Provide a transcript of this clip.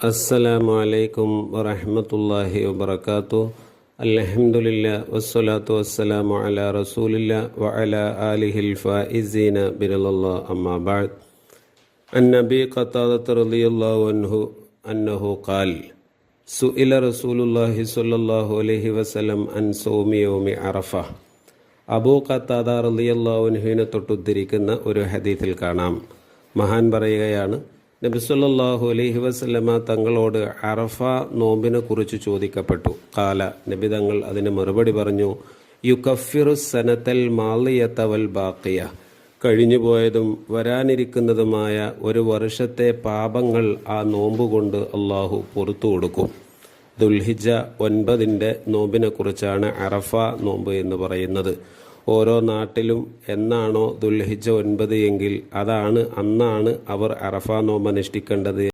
അസ്സലാമു അലൈക്കും വറഹ്മത്തുള്ളാഹി വബറകാതുഹു. അൽഹംദുലില്ലാഹി വസ്സലാത്തു വസ്സലാമു അലാ റസൂലില്ലാഹി വഅലാ ആലിഹിൽ ഫായിസീന ബിറളില്ലാഹി അമ്മാ ബഅദ്. അൻ-നബി ഖത്താദ റളിയല്ലാഹു അൻഹു അന്നഹു ഖാൽ സുഇല റസൂലുള്ളാഹി സ്വല്ലല്ലാഹു അലൈഹി വസല്ലം അൻ സൗമി യൗമി അറഫ. അബൂ ഖത്താദ റളിയല്ലാഹു അൻഹുവിനെ തൊട്ടുദ്ധരിക്കുന്ന ഒരു ഹദീസിൽ കാണാം, മഹാൻ പറയുകയാണ്, നബി സല്ലല്ലാഹു അലൈഹി വസല്ലമ തങ്ങളോട് അറഫ നോമ്പിനെ കുറിച്ച് ചോദിക്കപ്പെട്ടു. ഖാല, നബി തങ്ങൾ അതിന് മറുപടി പറഞ്ഞു, യുകഫിറു സനത്തൽ മാളിയത വൽ ബാഖിയ, കഴിഞ്ഞുപോയതും വരാനിരിക്കുന്നതുമായ ഒരു വർഷത്തെ പാപങ്ങൾ ആ നോമ്പ് കൊണ്ട് അള്ളാഹു പുറത്തു കൊടുക്കും. ദുൽഹിജ്ജ 9 നോമ്പിനെ കുറിച്ചാണ് അറഫ നോമ്പ് എന്ന് പറയുന്നത്. ഓരോ നാട്ടിലും എന്നാണോ ദുൽഹിജ്ജ 9 എങ്കിൽ അന്നാണ് അവർ അറഫ നോമ്പ് അനുഷ്ഠിക്കേണ്ടത്